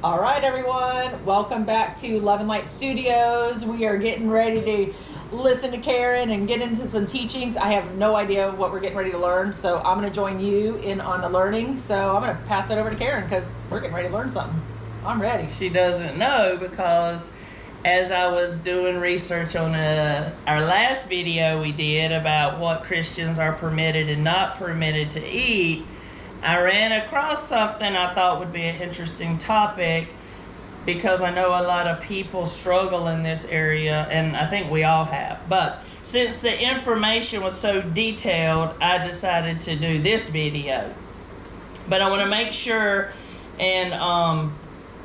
All right, everyone. Welcome back to Love and Light Studios. We are getting ready to listen to Karen and get into some teachings. I have no idea what we're getting ready to learn, so I'm going to join you in on the learning. So I'm going to pass that over to Karen because we're getting ready to learn something. I'm ready. She doesn't know because as I was doing research on our last video we did about what Christians are permitted and not permitted to eat, I ran across something I thought would be an interesting topic because I know a lot of people struggle in this area, and I think we all have. But since the information was so detailed, I decided to do this video. But I want to make sure and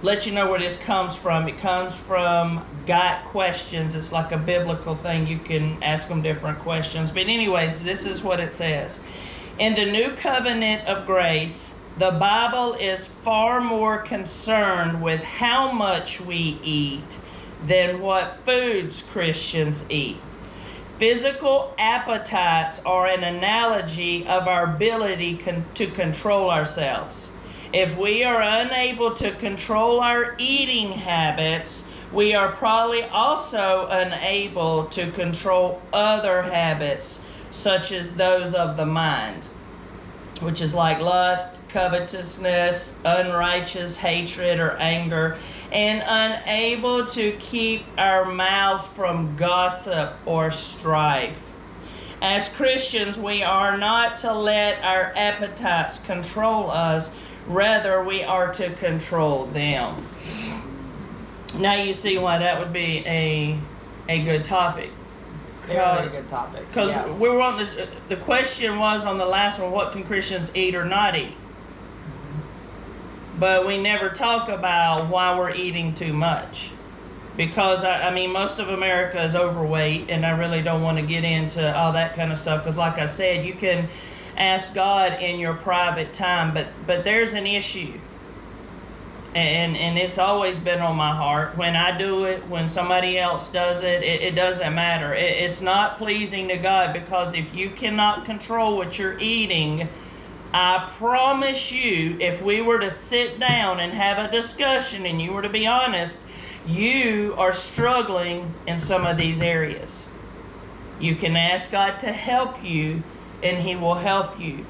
let you know where this comes from. It comes from Got Questions. It's like a biblical thing. You can ask them different questions. But anyways, this is what it says. In the new covenant of grace, the Bible is far more concerned with how much we eat than what foods Christians eat. Physical appetites are an analogy of our ability to control ourselves. If we are unable to control our eating habits, we are probably also unable to control other habits, such as those of the mind, which is like lust, covetousness, unrighteous hatred or anger, and unable to keep our mouths from gossip or strife. As Christians, we are not to let our appetites control us. Rather, we are to control them. Now you see why that would be a good topic. Very good topic. Because yes. we were on the question was on the last one, what can Christians eat or not eat? But we never talk about why we're eating too much. Because, I mean, most of America is overweight, and I really don't want to get into all that kind of stuff. Because like I said, you can ask God in your private time, but there's an issue. And it's always been on my heart. When I do it, when somebody else does it, it doesn't matter. It's not pleasing to God, because if you cannot control what you're eating, I promise you, if we were to sit down and have a discussion and you were to be honest, you are struggling in some of these areas. You can ask God to help you, and He will help you.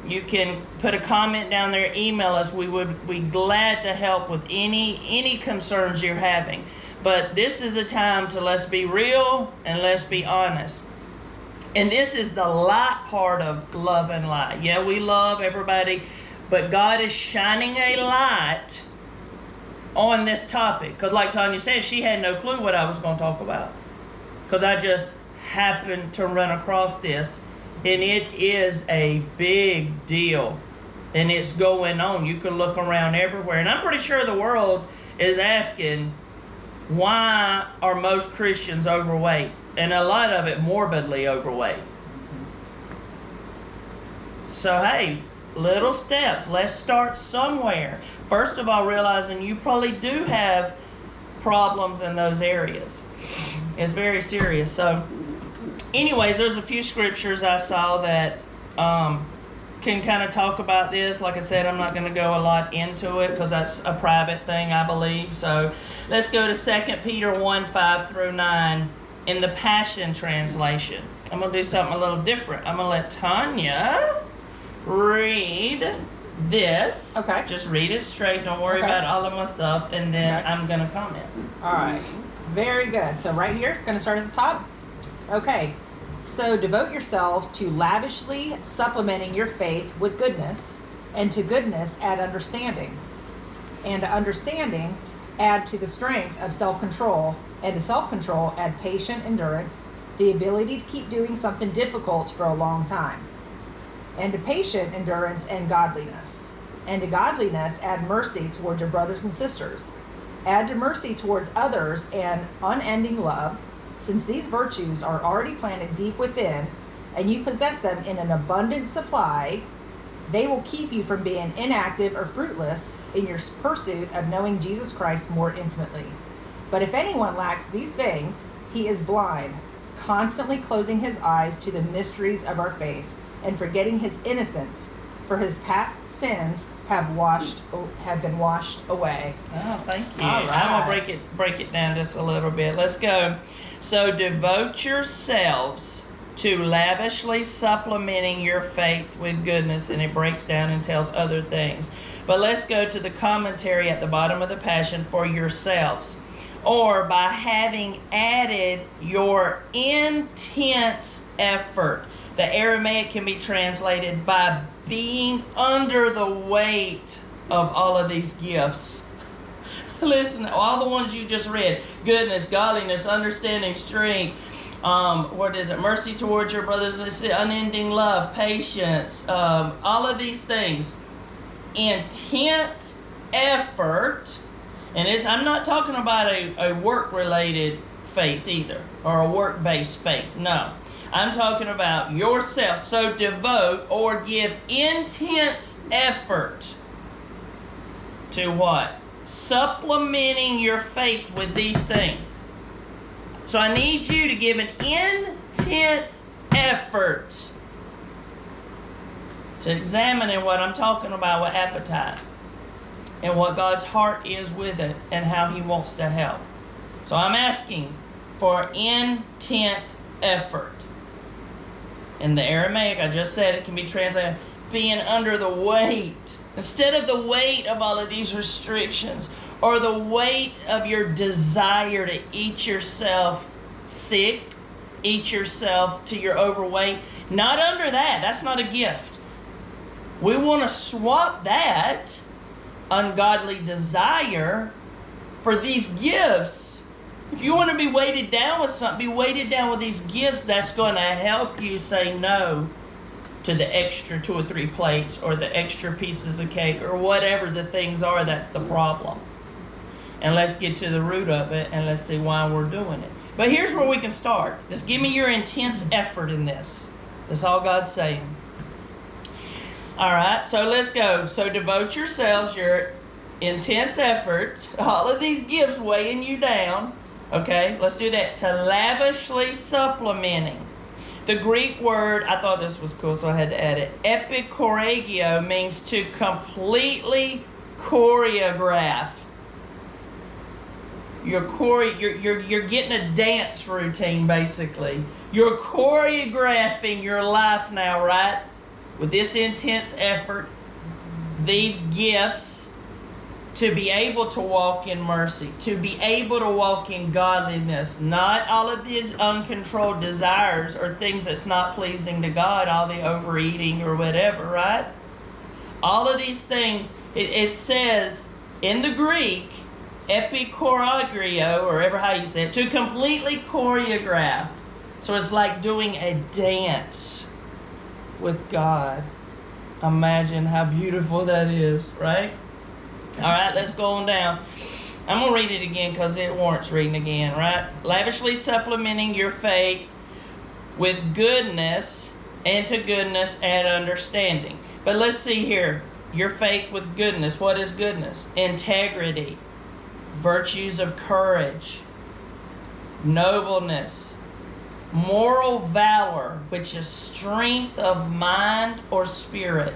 You can put a comment down there, email us. We would be glad to help with any concerns you're having. But this is a time to let's be real and let's be honest. And this is the light part of Love and Light. Yeah, we love everybody, but God is shining a light on this topic. Because like Tanya said, she had no clue what I was going to talk about. Because I just happened to run across this. And it is a big deal. And it's going on. You can look around everywhere. And I'm pretty sure the world is asking, why are most Christians overweight? And a lot of it morbidly overweight. So hey, little steps. Let's start somewhere. First of all, realizing you probably do have problems in those areas. It's very serious. So anyways, there's a few scriptures I saw that can kind of talk about this. Like I said, I'm not going to go a lot into it because that's a private thing, I believe. So let's go to 2 Peter 1:5-9 in the Passion Translation. I'm going to do something a little different. I'm going to let Tanya read this. Okay. Just read it straight. Don't worry about all of my stuff. And then I'm going to comment. All right. Very good. So right here, going to start at the top. Okay, so devote yourselves to lavishly supplementing your faith with goodness, and to goodness add understanding, and to understanding add to the strength of self-control, and to self-control add patient endurance, the ability to keep doing something difficult for a long time, and to patient endurance and godliness, and to godliness add mercy towards your brothers and sisters, add to mercy towards others and unending love. Since these virtues are already planted deep within, and you possess them in an abundant supply, they will keep you from being inactive or fruitless in your pursuit of knowing Jesus Christ more intimately. But if anyone lacks these things, he is blind, constantly closing his eyes to the mysteries of our faith, and forgetting his innocence, for his past sins have been washed away. Oh, thank you. All right. I'm gonna break it down just a little bit. Let's go. So devote yourselves to lavishly supplementing your faith with goodness, and it breaks down and tells other things. But let's go to the commentary at the bottom of the Passion, for yourselves, or by having added your intense effort. The Aramaic can be translated by being under the weight of all of these gifts. Listen, all the ones you just read: goodness, godliness, understanding, strength, mercy towards your brothers, unending love, patience, all of these things. Intense effort, and I'm not talking about a work-related faith either, or a work-based faith. No, I'm talking about yourself. So devote or give intense effort to what? Supplementing your faith with these things. So I need you to give an intense effort to examining what I'm talking about with appetite, and what God's heart is with it, and how He wants to help. So I'm asking for intense effort. In the Aramaic, I just said, it can be translated being under the weight. Instead of the weight of all of these restrictions, or the weight of your desire to eat yourself sick, eat yourself till you're overweight. Not under that. That's not a gift. We want to swap that ungodly desire for these gifts. If you want to be weighted down with something, be weighted down with these gifts. That's going to help you say no to the extra 2 or 3 plates, or the extra pieces of cake, or whatever the things are that's the problem. And let's get to the root of it, and let's see why we're doing it. But here's where we can start. Just give me your intense effort in this. That's all God's saying. All right, so let's go. So devote yourselves, your intense effort, all of these gifts weighing you down. Okay, let's do that. To lavishly supplementing. The Greek word, I thought this was cool, so I had to add it. Epikoragio means to completely choreograph. You're getting a dance routine, basically. You're choreographing your life now, right? With this intense effort, these gifts, to be able to walk in mercy, to be able to walk in godliness, not all of these uncontrolled desires or things that's not pleasing to God, all the overeating or whatever, right? All of these things, it says in the Greek, epikoragio, or ever how you say it, to completely choreograph. So it's like doing a dance with God. Imagine how beautiful that is, right? All right, let's go on down. I'm going to read it again because it warrants reading again, right? Lavishly supplementing your faith with goodness, and to goodness add understanding. But let's see here. Your faith with goodness. What is goodness? Integrity, virtues of courage, nobleness, moral valor, which is strength of mind or spirit.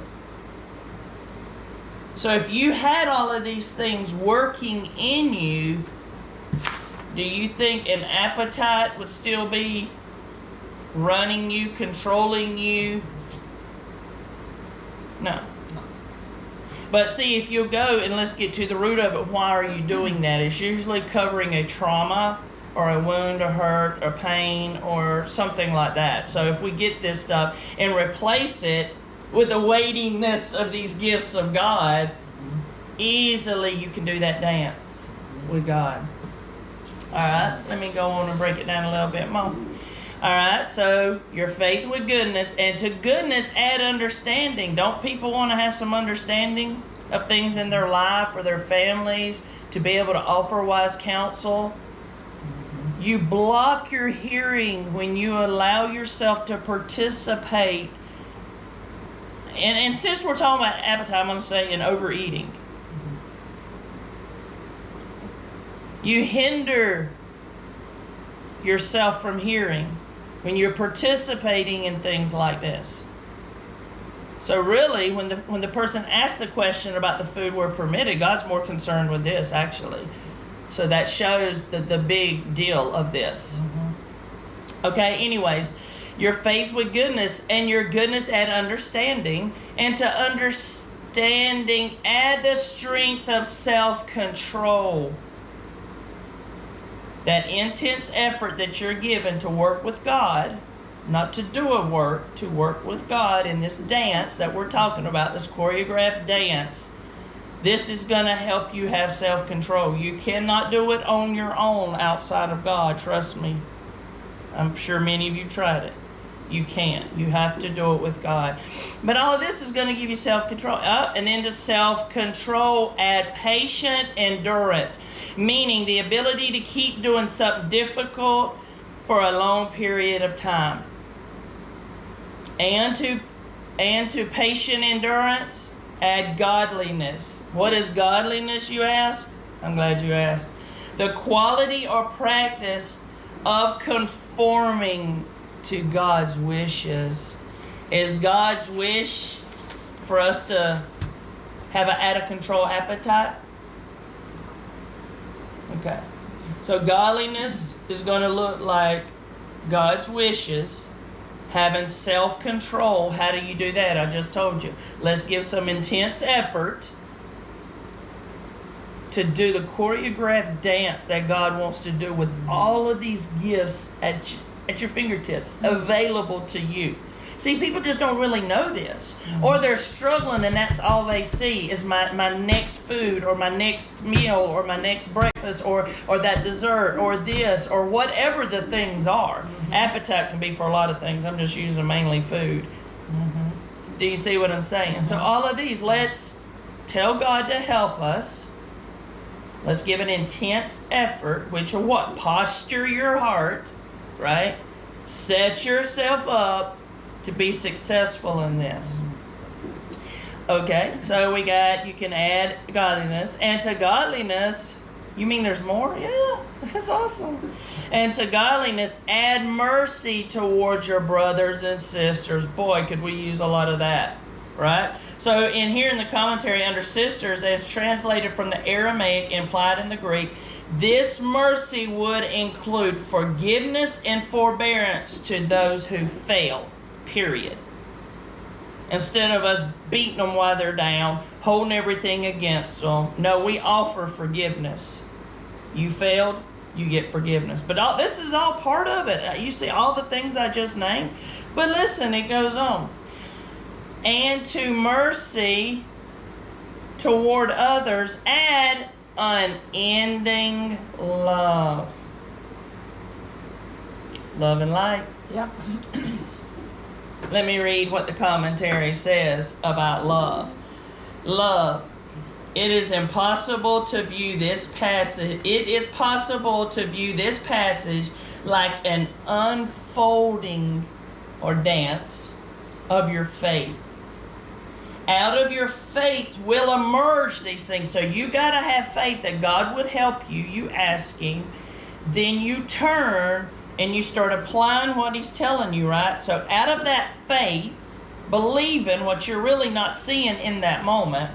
So if you had all of these things working in you, do you think an appetite would still be running you, controlling you? No. But see, if you go, and let's get to the root of it, why are you doing that? It's usually covering a trauma, or a wound, or hurt, or pain, or something like that. So if we get this stuff and replace it with the weightiness of these gifts of God, easily you can do that dance with God. All right, let me go on and break it down a little bit more. All right, so your faith with goodness, and to goodness add understanding. Don't people want to have some understanding of things in their life or their families, to be able to offer wise counsel? You block your hearing when you allow yourself to participate. And since we're talking about appetite, I'm going to say in overeating. You hinder yourself from hearing when you're participating in things like this. So really, when the person asks the question about the food we're permitted, God's more concerned with this, actually. So that shows the big deal of this. Okay, anyways, your faith with goodness, and your goodness add understanding, and to understanding add the strength of self-control. That intense effort that you're given to work with God, not to do a work, to work with God in this dance that we're talking about, this choreographed dance. This is going to help you have self-control. You cannot do it on your own outside of God, trust me. I'm sure many of you tried it. You can't. You have to do it with God. But all of this is going to give you self-control. And then to self-control, add patient endurance, meaning the ability to keep doing something difficult for a long period of time. And to patient endurance, add godliness. What is godliness, you ask? I'm glad you asked. The quality or practice of conforming to God's wishes. Is God's wish for us to have an out-of-control appetite? Okay. So godliness is going to look like God's wishes, having self-control. How do you do that? I just told you. Let's give some intense effort to do the choreographed dance that God wants to do with all of these gifts at your fingertips, available to you. See, people just don't really know this. Or they're struggling and that's all they see is my next food, or my next meal, or my next breakfast, or that dessert, or this, or whatever the things are. Appetite can be for a lot of things. I'm just using mainly food. Do you see what I'm saying? So all of these, let's tell God to help us. Let's give an intense effort, which are what? Posture your heart, right? Set yourself up to be successful in this. Okay, so we got, you can add godliness. And to godliness, you mean there's more? Yeah, that's awesome. And to godliness, add mercy towards your brothers and sisters. Boy, could we use a lot of that, right? So in here in the commentary under sisters, as translated from the Aramaic, implied in the Greek, this mercy would include forgiveness and forbearance to those who fail, period. Instead of us beating them while they're down, holding everything against them. No, we offer forgiveness. You failed, you get forgiveness. But this is all part of it. You see all the things I just named. But listen, it goes on. And to mercy toward others, add unending love. Love and light. Yep. Let me read what the commentary says about love. Love. It is impossible to view this passage. It is possible to view this passage like an unfolding or dance of your faith. Out of your faith will emerge these things. So you got to have faith that God would help you. You ask Him. Then you turn and you start applying what He's telling you, right? So out of that faith, believing what you're really not seeing in that moment,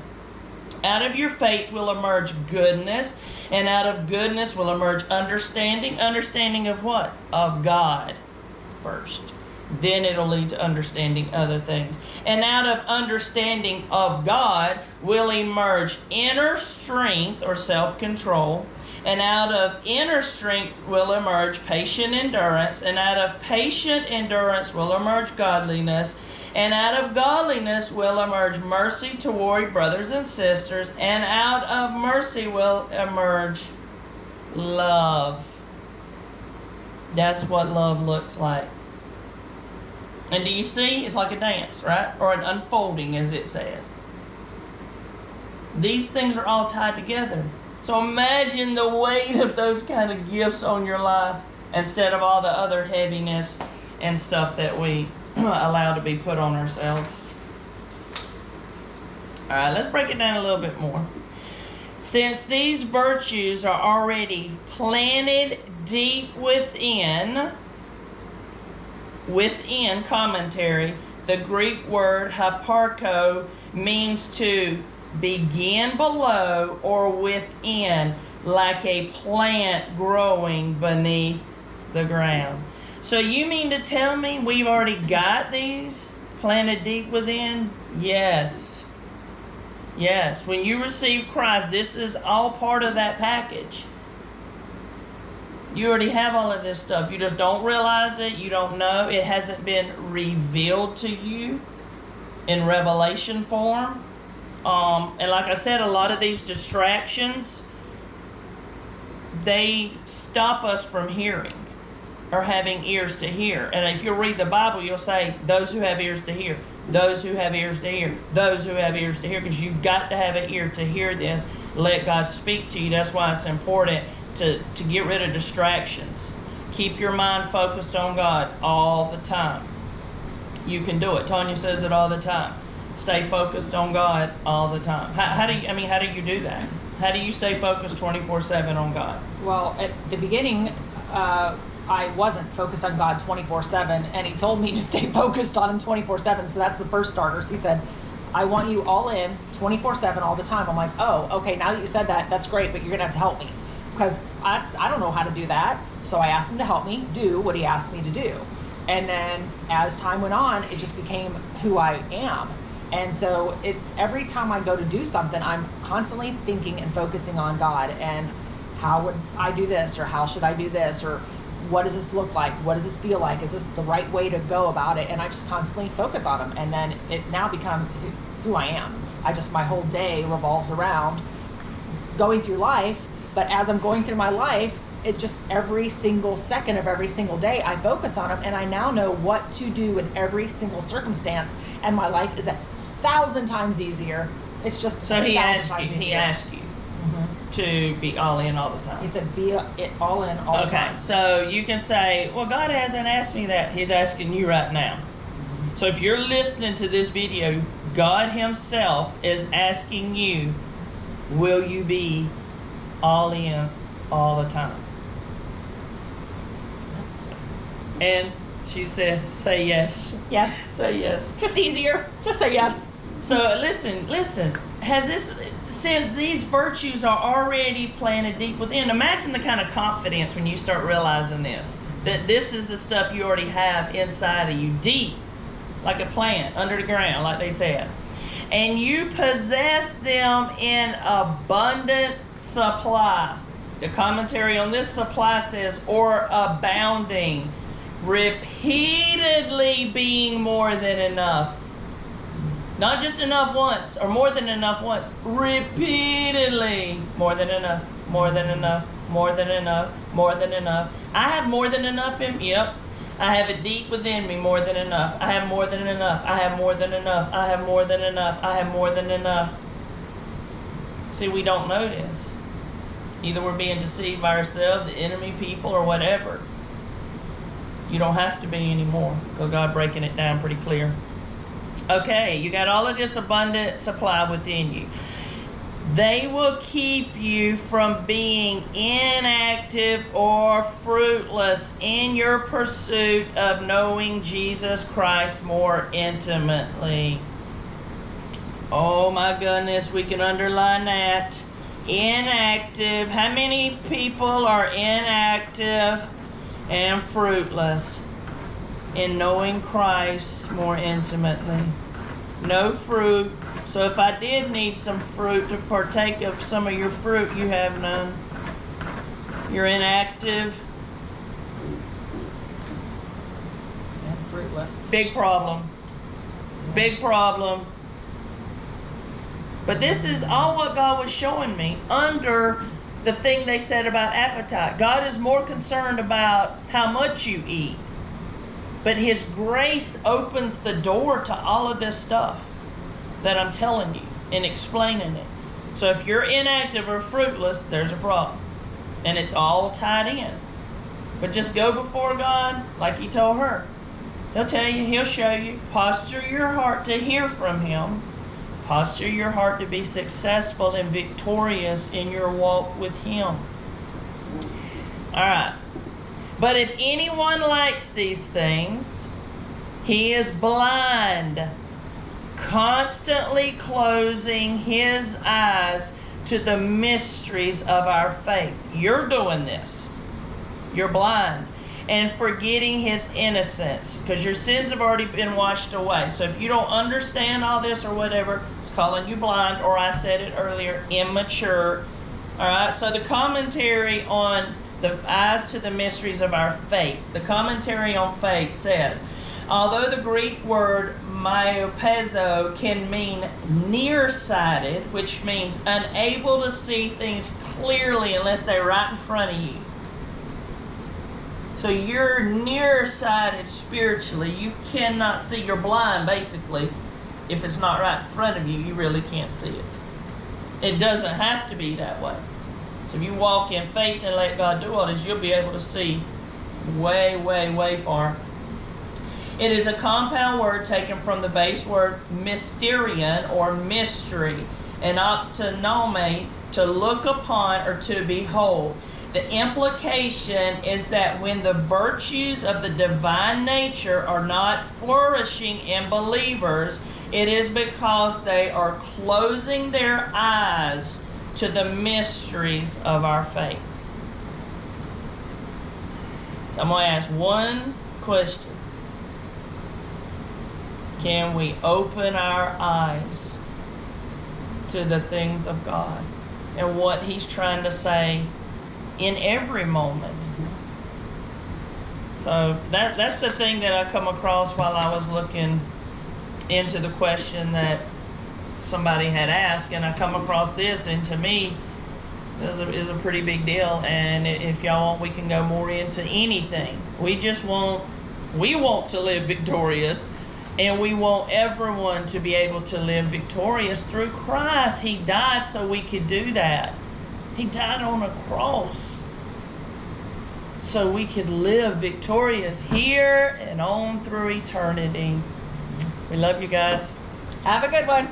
out of your faith will emerge goodness. And out of goodness will emerge understanding. Understanding of what? Of God first. Then it'll lead to understanding other things. And out of understanding of God will emerge inner strength or self-control. And out of inner strength will emerge patient endurance. And out of patient endurance will emerge godliness. And out of godliness will emerge mercy toward brothers and sisters. And out of mercy will emerge love. That's what love looks like. And do you see? It's like a dance, right? Or an unfolding, as it said. These things are all tied together. So imagine the weight of those kind of gifts on your life instead of all the other heaviness and stuff that we allow to be put on ourselves. All right, let's break it down a little bit more. Since these virtues are already planted deep within commentary, The Greek word hyparcho means to begin below or within, like a plant growing beneath the ground. So you mean to tell me we've already got these planted deep within? Yes. Yes. When you receive Christ, this is all part of that package. You already have all of this stuff. You just don't realize it. You don't know. It hasn't been revealed to you in revelation form. And like I said, a lot of these distractions, they stop us from hearing or having ears to hear. And if you read the Bible, you'll say, those who have ears to hear, those who have ears to hear, those who have ears to hear, because you've got to have an ear to hear this. Let God speak to you. That's why it's important to get rid of distractions. Keep your mind focused on God all the time. You can do it. Tanya says it all the time. Stay focused on God all the time. How do you do that? How do you stay focused 24/7 on God? Well, at the beginning, I wasn't focused on God 24/7, and He told me to stay focused on Him 24/7. So that's the first starters. He said, I want you all in 24/7 all the time. I'm like, oh, okay, now that you said that, that's great, but you're going to have to help me. Because I don't know how to do that. So I asked Him to help me do what He asked me to do. And then as time went on, it just became who I am. And so it's every time I go to do something, I'm constantly thinking and focusing on God and how would I do this, or how should I do this, or what does this look like? What does this feel like? Is this the right way to go about it? And I just constantly focus on Him. And then it now becomes who I am. My whole day revolves around going through life. But as I'm going through my life, it just every single second of every single day, I focus on Him, and I now know what to do in every single circumstance. And my life is 1,000 times easier. It's just so He asked you. easier. He asked you to be all in all the time. He said, "Be all in all the time." Okay, so you can say, "Well, God hasn't asked me that." He's asking you right now. So if you're listening to this video, God Himself is asking you, "Will you be all in all the time?" And she said, say yes. Yes. Say yes. Just easier. Just say yes. So listen, since these virtues are already planted deep within, imagine the kind of confidence when you start realizing this, that this is the stuff you already have inside of you, deep, like a plant, under the ground, like they said. And you possess them in abundant supply. The commentary on this supply says, or abounding, repeatedly being more than enough. Not just enough once, or more than enough once. Repeatedly, more than enough, more than enough, more than enough, more than enough. I have more than enough in me. Yep. I have it deep within me, more than enough. I have more than enough. I have more than enough. I have more than enough. I have more than enough. See, we don't know this. Either we're being deceived by ourselves, the enemy, people, or whatever. You don't have to be anymore. So God breaking it down pretty clear. Okay, you got all of this abundant supply within you. They will keep you from being inactive or fruitless in your pursuit of knowing Jesus Christ more intimately. Oh my goodness, we can underline that. Inactive. How many people are inactive and fruitless in knowing Christ more intimately? No fruit. So if I did need some fruit to partake of some of your fruit, you have none. You're inactive. And fruitless. Big problem. Big problem. But this is all what God was showing me under the thing they said about appetite. God is more concerned about how much you eat. But His grace opens the door to all of this stuff that I'm telling you and explaining it. So if you're inactive or fruitless, there's a problem. And it's all tied in. But just go before God like He told her. He'll tell you, He'll show you. Posture your heart to hear from Him. Posture your heart to be successful and victorious in your walk with Him. All right. But if anyone likes these things, He is blind, constantly closing his eyes to the mysteries of our faith. You're doing this. You're blind and forgetting his innocence because your sins have already been washed away. So if you don't understand all this or whatever, it's calling you blind, or I said it earlier, immature. All right, so the commentary on the eyes to the mysteries of our faith, the commentary on faith says, although the Greek word myopezo can mean nearsighted, which means unable to see things clearly unless they're right in front of you. So you're nearsighted spiritually. You cannot see. You're blind, basically. If it's not right in front of you, you really can't see it. It doesn't have to be that way. So if you walk in faith and let God do all this, you'll be able to see way, way, way far. It is a compound word taken from the base word mysterion, or mystery, and optonome, to look upon or to behold. The implication is that when the virtues of the divine nature are not flourishing in believers, it is because they are closing their eyes to the mysteries of our faith. So I'm going to ask one question. Can we open our eyes to the things of God and what He's trying to say in every moment? So that's the thing that I come across while I was looking into the question that somebody had asked, and I come across this, and to me is a pretty big deal. And if y'all want, we can go more into anything. We want to live victorious, and we want everyone to be able to live victorious through Christ. He died so we could do that. He died on a cross so we could live victorious here and on through eternity. We love you guys. Have a good one.